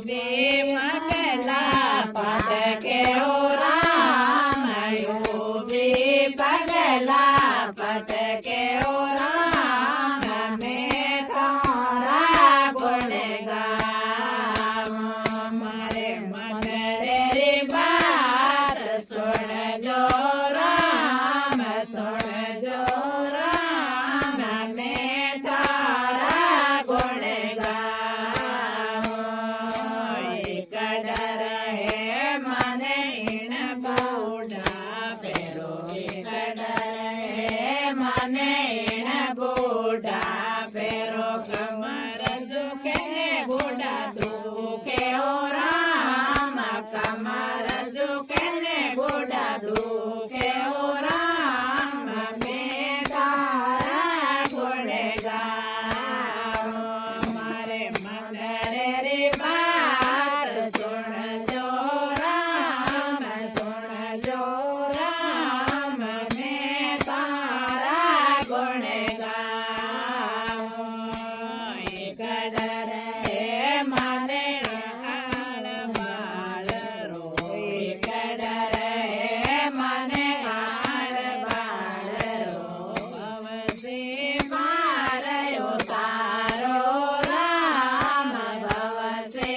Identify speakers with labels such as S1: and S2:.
S1: बे पगला पटके ओ राम यो बे पगला पटके ओ राम मैं तारा गुण गाऊं मारे मंगड़े रे बात सुन जो राम सुन जो राम मैं तारा गुण गाऊं एक डर है मन इन बूढ़ा पेरो एक डर है मन इन बूढ़ा पेरो कमर दुखे बूढ़ा दुखे ओ राम कमर दुखे बूढ़ा दुखे ओ राम मैं तारा गुण गाऊं मारे मंगरे रे बात सुन जो राम सुन जो राम मैं तारा गुण गाऊं एक डर है माने हाल बाल रो एक डर है माने हाल बाल रो भवसे मारयो तारो राम भवसे